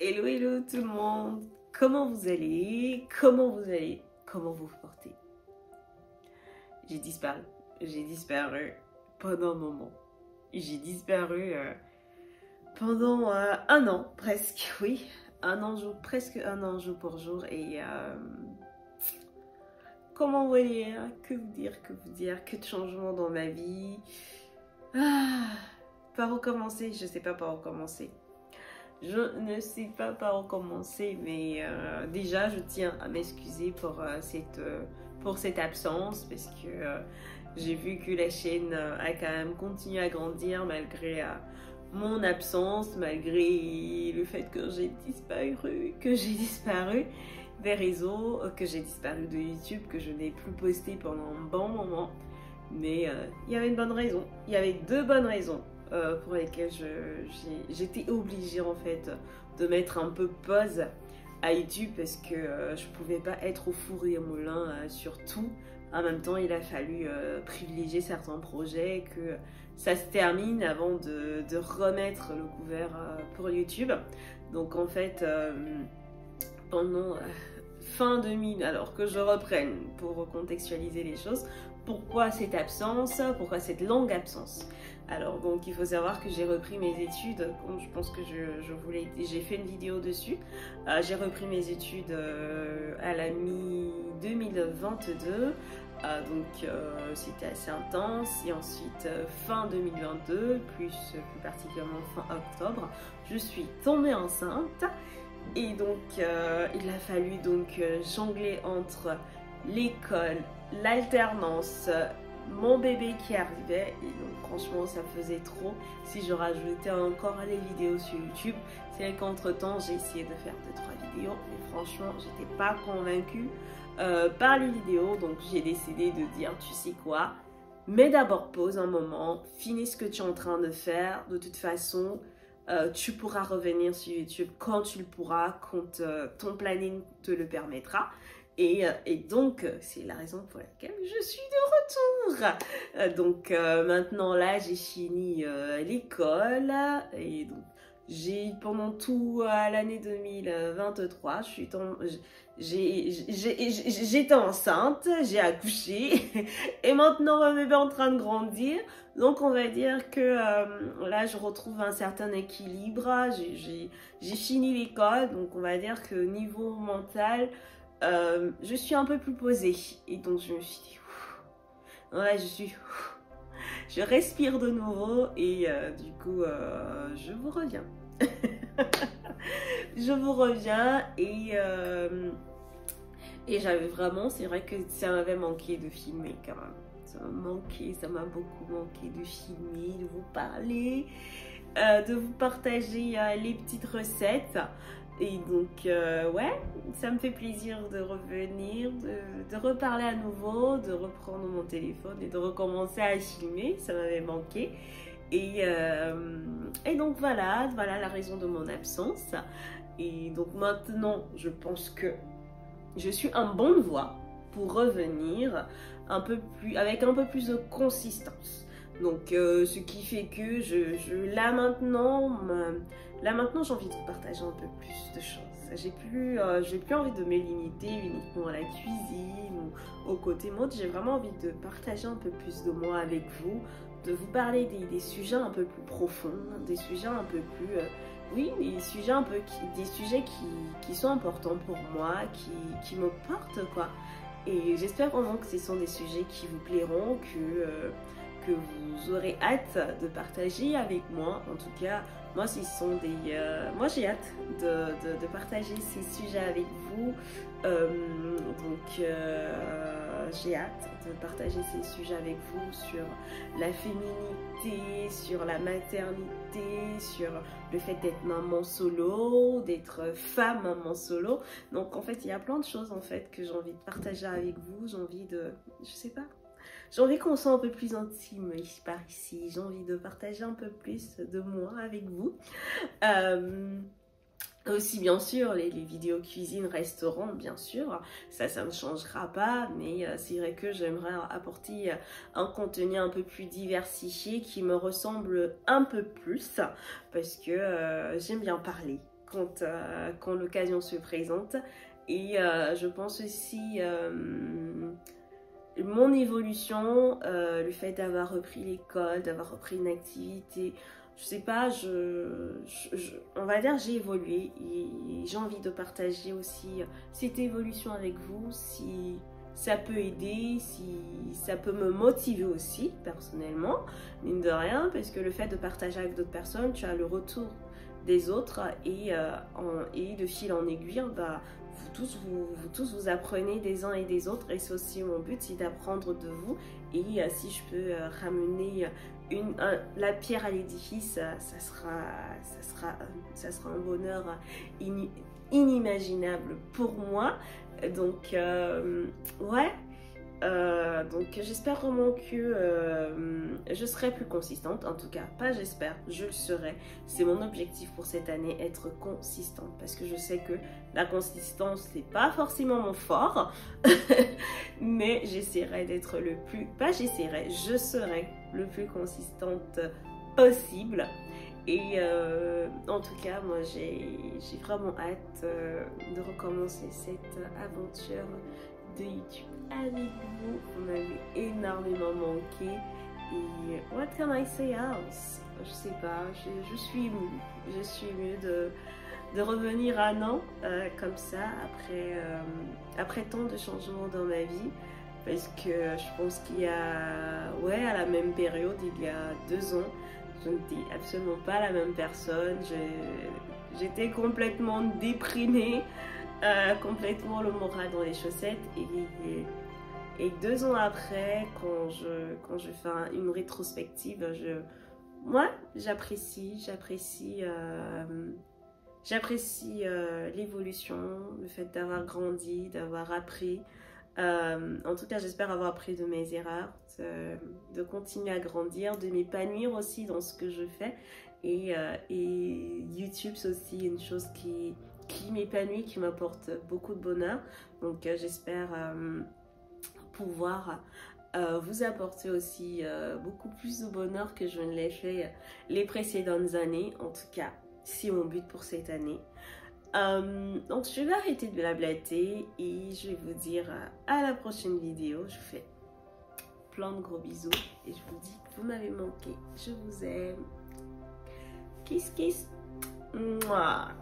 Hello, hello tout le monde. Comment vous allez? Comment vous allez? Comment vous vous portez? J'ai disparu. J'ai disparu pendant un moment. J'ai disparu pendant un an, presque, oui. Presque un an jour pour jour. Et comment vous voyez? Que vous dire, que vous dire? Que de changements dans ma vie. Par où commencer? Je sais pas par où commencer. Je ne sais pas par où commencer, mais déjà je tiens à m'excuser pour cette absence parce que j'ai vu que la chaîne a quand même continué à grandir malgré mon absence, malgré le fait que j'ai disparu des réseaux, que j'ai disparu de YouTube, que je n'ai plus posté pendant un bon moment. Mais il y avait une bonne raison, il y avait deux bonnes raisons. Pour lesquelles j'étais obligée en fait de mettre un peu pause à YouTube parce que je pouvais pas être au four et au moulin sur tout. En même temps, il a fallu privilégier certains projets, que ça se termine avant de remettre le couvert pour YouTube. Donc en fait, pendant fin 2000, alors que je reprenne pour recontextualiser les choses, pourquoi cette absence, pourquoi cette longue absence? Alors donc il faut savoir que j'ai repris mes études, comme je pense que j'ai fait une vidéo dessus. J'ai repris mes études à la mi-2022, donc c'était assez intense. Et ensuite fin 2022, plus particulièrement fin octobre, je suis tombée enceinte. Et donc il a fallu donc jongler entre l'école, l'alternance, mon bébé qui arrivait, et donc franchement ça faisait trop si je rajoutais encore les vidéos sur YouTube. C'est vrai qu'entre temps j'ai essayé de faire 2-3 vidéos, mais franchement j'étais pas convaincue par les vidéos, donc j'ai décidé de dire tu sais quoi, mets d'abord pause un moment, finis ce que tu es en train de faire, de toute façon tu pourras revenir sur YouTube quand tu le pourras, quand ton planning te le permettra. Et donc, c'est la raison pour laquelle je suis de retour. Donc, maintenant, là, j'ai fini l'école. Et donc, pendant tout l'année 2023, j'étais enceinte, j'ai accouché. Et maintenant, mon bébé est en train de grandir. Donc, on va dire que là, je retrouve un certain équilibre. J'ai fini l'école. Donc, on va dire que niveau mental, je suis un peu plus posée. Et donc je me suis dit là je respire de nouveau. Et du coup je vous reviens. Je vous reviens. Et j'avais vraiment, c'est vrai que ça m'avait manqué de filmer quand même. Ça m'a beaucoup manqué de filmer, de vous parler, de vous partager les petites recettes. Et donc, ouais, ça me fait plaisir de revenir, de reparler à nouveau, de reprendre mon téléphone et de recommencer à filmer. Ça m'avait manqué. Et donc, voilà la raison de mon absence. Et donc, maintenant, je pense que je suis en bonne voie pour revenir avec un peu plus de consistance. Donc, ce qui fait que là maintenant, j'ai envie de vous partager un peu plus de choses. J'ai plus envie de me limiter uniquement à la cuisine ou au côté mode. J'ai vraiment envie de partager un peu plus de moi avec vous, de vous parler des sujets un peu plus profonds, des sujets un peu plus... des sujets qui sont importants pour moi, qui me portent, quoi. Et j'espère vraiment que ce sont des sujets qui vous plairont, que vous aurez hâte de partager avec moi. En tout cas, moi, moi j'ai hâte de partager ces sujets avec vous. J'ai hâte de partager ces sujets avec vous sur la féminité, sur la maternité, sur le fait d'être maman solo, d'être femme maman solo. Donc en fait, il y a plein de choses en fait que j'ai envie de partager avec vous. J'ai envie je sais pas. J'ai envie qu'on soit un peu plus intime ici par ici. J'ai envie de partager un peu plus de moi avec vous. Aussi bien sûr les vidéos cuisine, restaurant, bien sûr, ça ne changera pas, mais c'est vrai que j'aimerais apporter un contenu un peu plus diversifié qui me ressemble un peu plus, parce que j'aime bien parler. quand l'occasion se présente. Et je pense aussi mon évolution, le fait d'avoir repris l'école, d'avoir repris une activité, je sais pas, on va dire j'ai évolué et j'ai envie de partager aussi cette évolution avec vous, si ça peut aider, si ça peut me motiver aussi personnellement, mine de rien, parce que le fait de partager avec d'autres personnes, tu as le retour des autres et de fil en aiguille, bah, vous tous vous apprenez des uns et des autres, et c'est aussi mon but, c'est d'apprendre de vous. Et si je peux ramener la pierre à l'édifice, ça sera un bonheur inimaginable pour moi. Donc ouais, donc j'espère vraiment que je serai plus consistante. En tout cas, pas j'espère, je le serai. C'est mon objectif pour cette année, être consistante, parce que je sais que la consistance c'est pas forcément mon fort. Mais j'essaierai d'être je serai le plus consistante possible. Et en tout cas, moi j'ai vraiment hâte de recommencer cette aventure de YouTube avec vous. Vous m'avez énormément manqué. Et what can I say else? Je sais pas, je suis émue. Je suis émue de revenir un an comme ça après tant de changements dans ma vie. Parce que je pense qu'il y a, ouais, à la même période, il y a 2 ans, je n'étais absolument pas la même personne. J'étais complètement déprimée, complètement le moral dans les chaussettes. Et 2 ans après, quand je fais une rétrospective, moi, j'apprécie l'évolution, le fait d'avoir grandi, d'avoir appris. En tout cas, j'espère avoir appris de mes erreurs, de continuer à grandir, de m'épanouir aussi dans ce que je fais. Et YouTube, c'est aussi une chose qui m'épanouit, qui m'apporte beaucoup de bonheur. Donc, j'espère pouvoir vous apporter aussi beaucoup plus de bonheur que je ne l'ai fait les précédentes années. En tout cas, c'est mon but pour cette année. Donc je vais arrêter de blablater et je vais vous dire à la prochaine vidéo. Je vous fais plein de gros bisous et je vous dis que vous m'avez manqué. Je vous aime. Kiss kiss. Mouah.